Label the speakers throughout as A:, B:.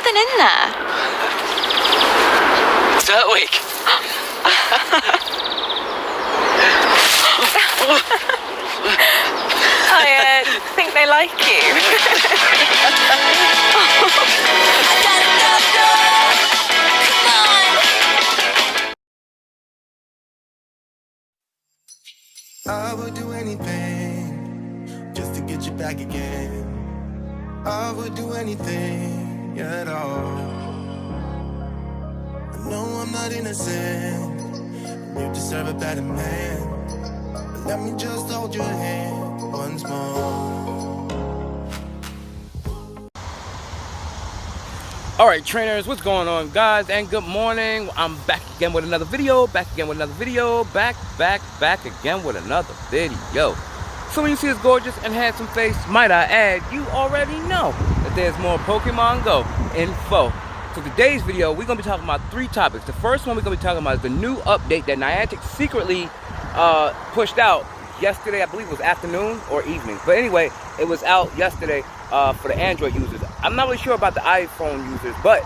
A: something in there.
B: Dirtwig.
A: I think they like you.
C: I would do anything just to get you back again. I would do anything at all. I know I'm not innocent. You deserve a better man. But let me just hold your hand once more.
D: Alright trainers, what's going on guys, and good morning. I'm back again with another video, back again with another video, back again with another video. So when you see this gorgeous and handsome face, might I add, you already know that there's more Pokemon Go info. So today's video, we're going to be talking about three topics. The first one we're going to be talking about is the new update that Niantic secretly pushed out yesterday. I believe it was afternoon or evening. But anyway, it was out yesterday for the Android users. I'm not really sure about the iPhone users, but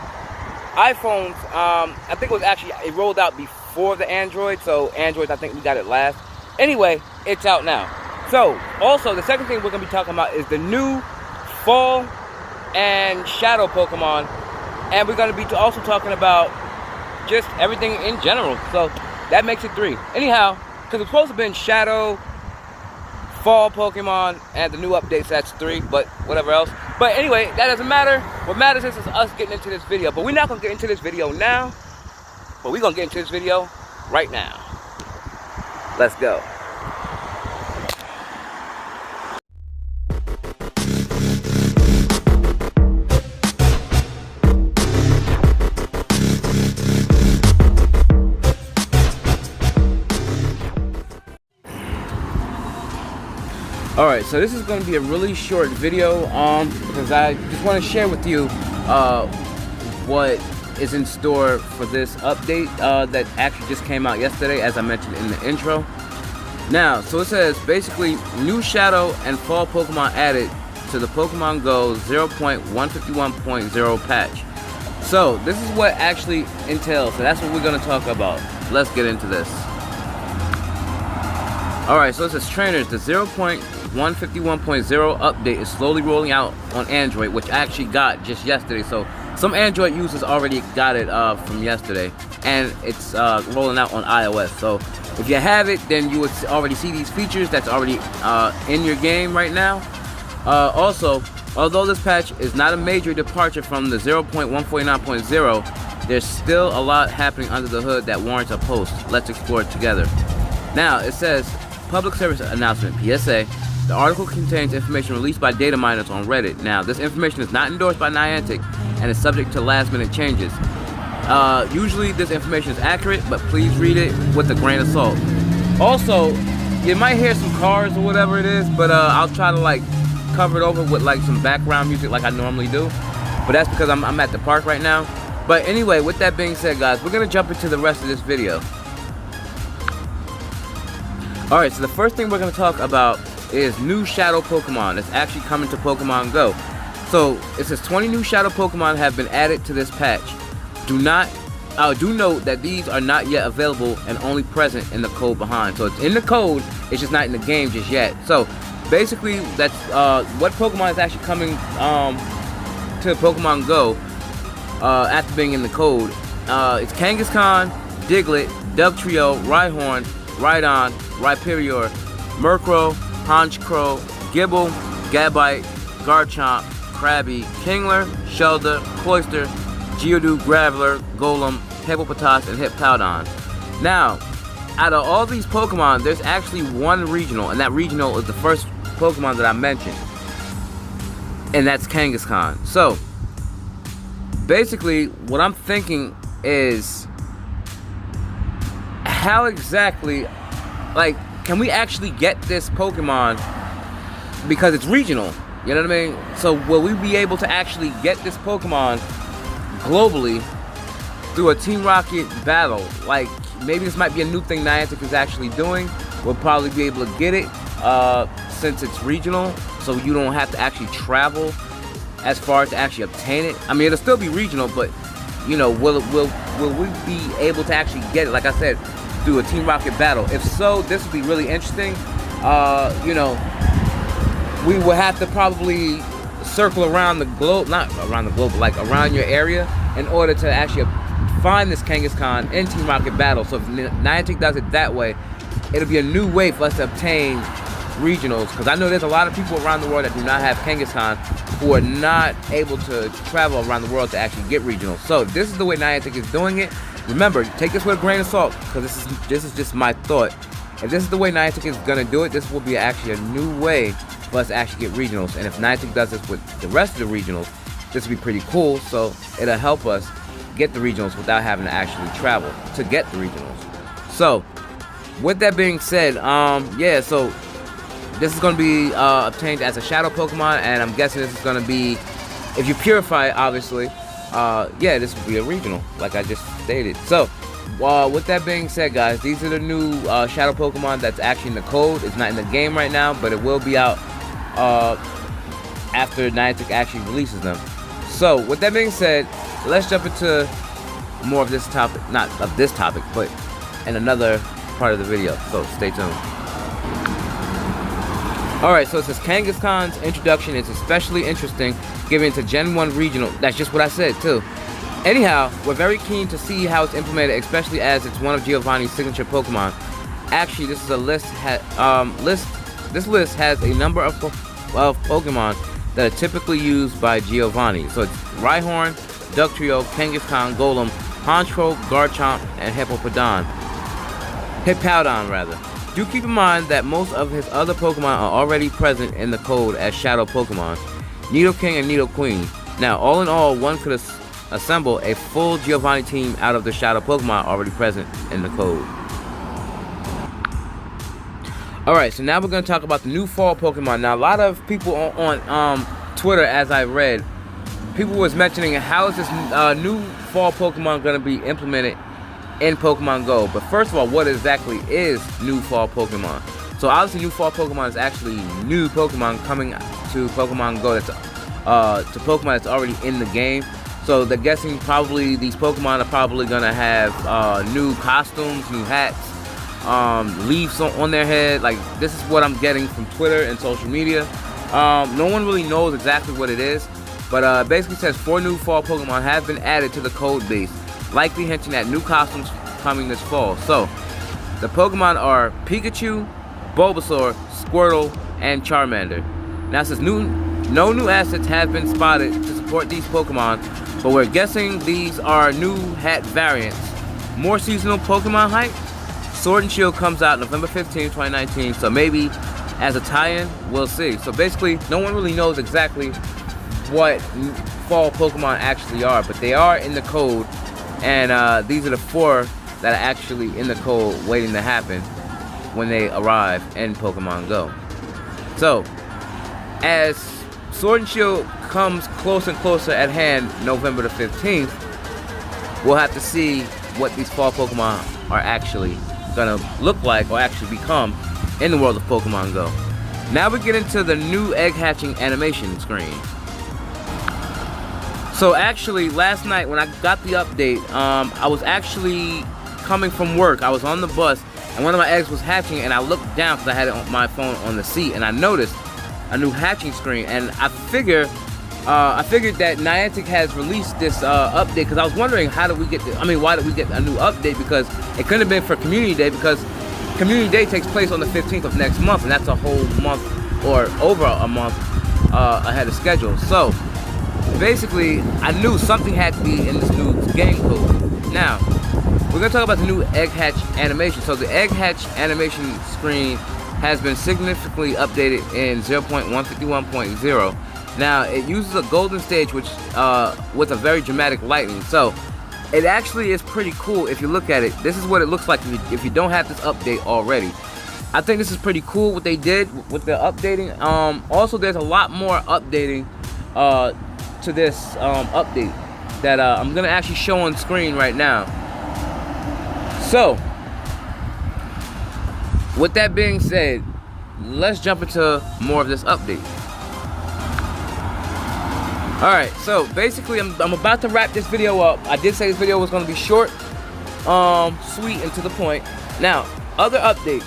D: iPhones, I think it was actually, it rolled out before the Android, so Androids, I think we got it last. Anyway, it's out now. So, also, the second thing we're going to be talking about is the new Fall and Shadow Pokemon, and we're going to be also talking about just everything in general, so that makes it three. Anyhow, because it's supposed to have been Shadow, Fall Pokemon, and the new updates, that's three, but whatever else. But anyway, that doesn't matter. What matters is us getting into this video. But we're not going to get into this video now, but we're going to get into this video right now. Let's go. Alright, so this is going to be a really short video because I just want to share with you what is in store for this update that actually just came out yesterday, as I mentioned in the intro. Now, so it says basically new Shadow and Fall Pokemon added to the Pokemon Go 0.151.0 patch. So this is what actually entails, so that's what we're going to talk about. Let's get into this. Alright, so it says trainers, the 0.151.0 update is slowly rolling out on Android, which I actually got just yesterday. So some Android users already got it from yesterday, and it's rolling out on iOS. So if you have it, then you would already see these features that's already in your game right now. Also, although this patch is not a major departure from the 0.149.0, there's still a lot happening under the hood that warrants a post. Let's explore it together. Now, it says Public Service Announcement, PSA. The article contains information released by data miners on Reddit. Now, this information is not endorsed by Niantic and is subject to last-minute changes. Usually, this information is accurate, but please read it with a grain of salt. Also, you might hear some cars or whatever it is, but I'll try to like cover it over with like some background music like I normally do. But that's because I'm at the park right now. But anyway, with that being said, guys, we're gonna jump into the rest of this video. Alright, so the first thing we're going to talk about is new Shadow Pokemon that's actually coming to Pokemon Go. So, it says 20 new Shadow Pokemon have been added to this patch. Do note that these are not yet available and only present in the code behind. So, it's in the code, it's just not in the game just yet. So, basically, that's what Pokemon is actually coming to Pokemon Go after being in the code. It's Kangaskhan, Diglett, Dugtrio, Rhyhorn, Rhydon, Rhyperior, Murkrow, Honchkrow, Gibble, Gabite, Garchomp, Krabby, Kingler, Shelder, Cloyster, Geodude, Graveler, Golem, Hippopotas, and Hippowdon. Now, out of all these Pokemon, there's actually one regional, and that regional is the first Pokemon that I mentioned, and that's Kangaskhan. So, basically, what I'm thinking is, how exactly, like, can we actually get this Pokemon, because it's regional, you know what I mean? So will we be able to actually get this Pokemon globally through a Team Rocket battle? Like, maybe this might be a new thing Niantic is actually doing. We'll probably be able to get it since it's regional, so you don't have to actually travel as far as to actually obtain it. I mean, it'll still be regional, but you know, will we be able to actually get it? Like I said, through a Team Rocket battle. If so, this would be really interesting. You know, we will have to probably circle around the globe, not around the globe, but like around your area, in order to actually find this Kangaskhan in Team Rocket battle. So if Niantic does it that way, it'll be a new way for us to obtain regionals, because I know there's a lot of people around the world that do not have Kangaskhan who are not able to travel around the world to actually get regionals. So this is the way Niantic is doing it. Remember, take this with a grain of salt, because this is just my thought. If this is the way Niantic is gonna do it, this will be actually a new way for us to actually get regionals. And if Niantic does this with the rest of the regionals, this will be pretty cool. So it'll help us get the regionals without having to actually travel to get the regionals. So with that being said, yeah, so this is going to be obtained as a shadow Pokemon, and I'm guessing this is going to be, if you purify it, obviously, yeah, this will be a regional, like I just stated. So, with that being said, guys, these are the new shadow Pokemon that's actually in the code. It's not in the game right now, but it will be out after Niantic actually releases them. So, with that being said, let's jump into more of this topic, not of this topic, but in another part of the video, so stay tuned. Alright, so it says Kangaskhan's introduction is especially interesting given it's a Gen 1 regional. That's just what I said too. Anyhow, we're very keen to see how it's implemented, especially as it's one of Giovanni's signature Pokemon. Actually, this is a list. This list has a number of Pokemon that are typically used by Giovanni. So it's Rhyhorn, Dugtrio, Kangaskhan, Golem, Honchkrow, Garchomp, and Hippowdon rather. Do keep in mind that most of his other Pokemon are already present in the code as Shadow Pokemon, Nidoking and Nidoqueen. Now, all in all, one could assemble a full Giovanni team out of the Shadow Pokemon already present in the code. Alright, so now we're going to talk about the new fall Pokemon. Now, a lot of people on Twitter, as I read, people was mentioning how is this new fall Pokemon going to be implemented in Pokemon Go. But first of all, what exactly is new fall Pokemon? So obviously new fall Pokemon is actually new Pokemon coming to Pokemon Go that's to Pokemon that's already in the game. So they're guessing probably these Pokemon are probably gonna have new costumes, new hats, leaves on their head. Like, this is what I'm getting from Twitter and social media. No one really knows exactly what it is, but basically says 4 new fall Pokemon have been added to the code base, likely hinting at new costumes coming this fall. So, the Pokemon are Pikachu, Bulbasaur, Squirtle, and Charmander. Now it says no new assets have been spotted to support these Pokemon, but we're guessing these are new hat variants. More seasonal Pokemon hype? Sword and Shield comes out November 15, 2019, so maybe as a tie-in, we'll see. So basically, no one really knows exactly what fall Pokemon actually are, but they are in the code. And these are the 4 that are actually in the code waiting to happen when they arrive in Pokemon Go. So, as Sword and Shield comes closer and closer at hand, November the 15th, we'll have to see what these fall Pokemon are actually gonna look like or actually become in the world of Pokemon Go. Now we get into the new egg hatching animation screen. So actually, last night when I got the update, I was actually coming from work. I was on the bus, and one of my eggs was hatching, and I looked down because I had it on my phone on the seat, and I noticed a new hatching screen. And I figured that Niantic has released this update, because I was wondering why did we get a new update? Because it couldn't have been for Community Day, because Community Day takes place on the 15th of next month, and that's a whole month or over a month ahead of schedule. So basically, I knew something had to be in this new game code. Now, we're going to talk about the new egg hatch animation. So the egg hatch animation screen has been significantly updated in 0.151.0. Now, it uses a golden stage with a very dramatic lighting. So it actually is pretty cool if you look at it. This is what it looks like if you don't have this update already. I think this is pretty cool what they did with the updating. Also, there's a lot more updating to this update that I'm gonna actually show on screen right now. So, with that being said, let's jump into more of this update. Alright, so basically I'm about to wrap this video up. I did say this video was going to be short, sweet, and to the point. Now, other updates.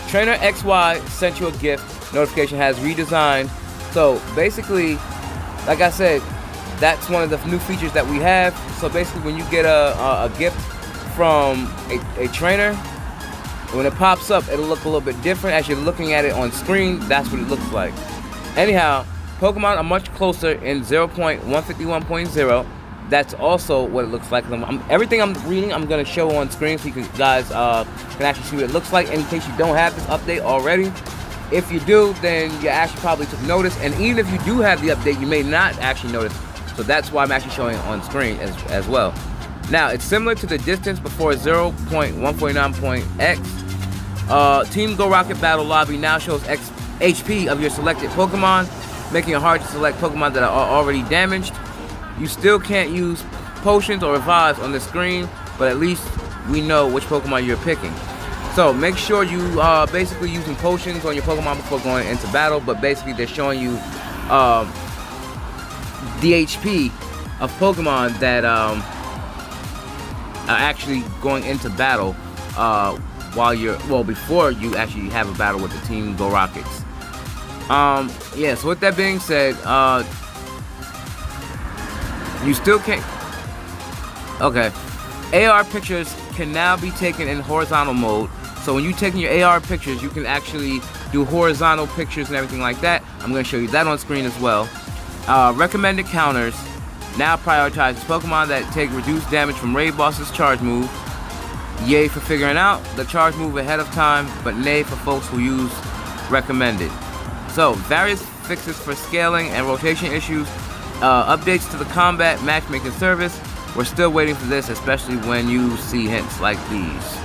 D: Trainer XY sent you a gift. Notification has redesigned. So basically, like I said, that's one of the new features that we have. So basically, when you get a gift from a trainer, when it pops up, it'll look a little bit different. As you're looking at it on screen, that's what it looks like. Anyhow, Pokemon are much closer in 0.151.0. That's also what it looks like. Everything I'm reading, I'm going to show on screen so you guys can actually see what it looks like. In case you don't have this update already. If you do, then you actually probably took notice. And even if you do have the update, you may not actually notice. So that's why I'm actually showing it on screen as well. Now, it's similar to the distance before 0.149.x. Team Go Rocket Battle Lobby now shows X HP of your selected Pokemon, making it hard to select Pokemon that are already damaged. You still can't use potions or revives on the screen, but at least we know which Pokemon you're picking. So make sure you are basically using potions on your Pokemon before going into battle, but basically they're showing you the HP of Pokemon that are actually going into battle before you actually have a battle with the Team Go Rockets. Yeah, so with that being said, you still can't. Okay, AR pictures can now be taken in horizontal mode. So when you're taking your AR pictures, you can actually do horizontal pictures and everything like that. I'm going to show you that on screen as well. Recommended counters now prioritizes Pokemon that take reduced damage from raid bosses' charge move. Yay for figuring out the charge move ahead of time, but nay for folks who use recommended. So various fixes for scaling and rotation issues. Updates to the combat matchmaking service. We're still waiting for this, especially when you see hints like these,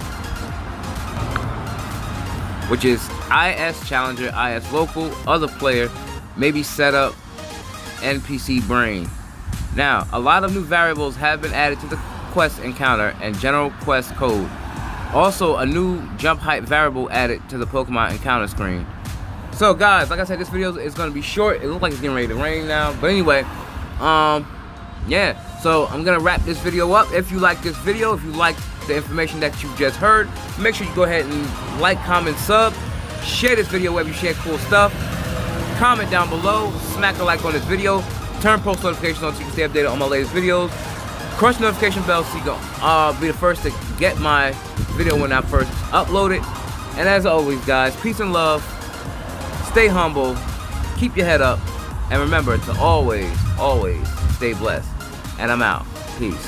D: which is IS Challenger, IS Local, other player, maybe setup, NPC Brain. Now, a lot of new variables have been added to the quest encounter and general quest code. Also, a new jump height variable added to the Pokemon encounter screen. So guys, like I said, this video is going to be short. It looks like it's getting ready to rain now. But anyway, yeah. So I'm going to wrap this video up. If you like this video, if you like the information that you just heard, make sure you go ahead and like, comment, sub. Share this video wherever you share cool stuff. Comment down below. Smack a like on this video. Turn post notifications on so you can stay updated on my latest videos. Crush the notification bell so you can be the first to get my video when I first upload it. And as always, guys, peace and love. Stay humble, keep your head up, and remember to always, always stay blessed. And I'm out. Peace.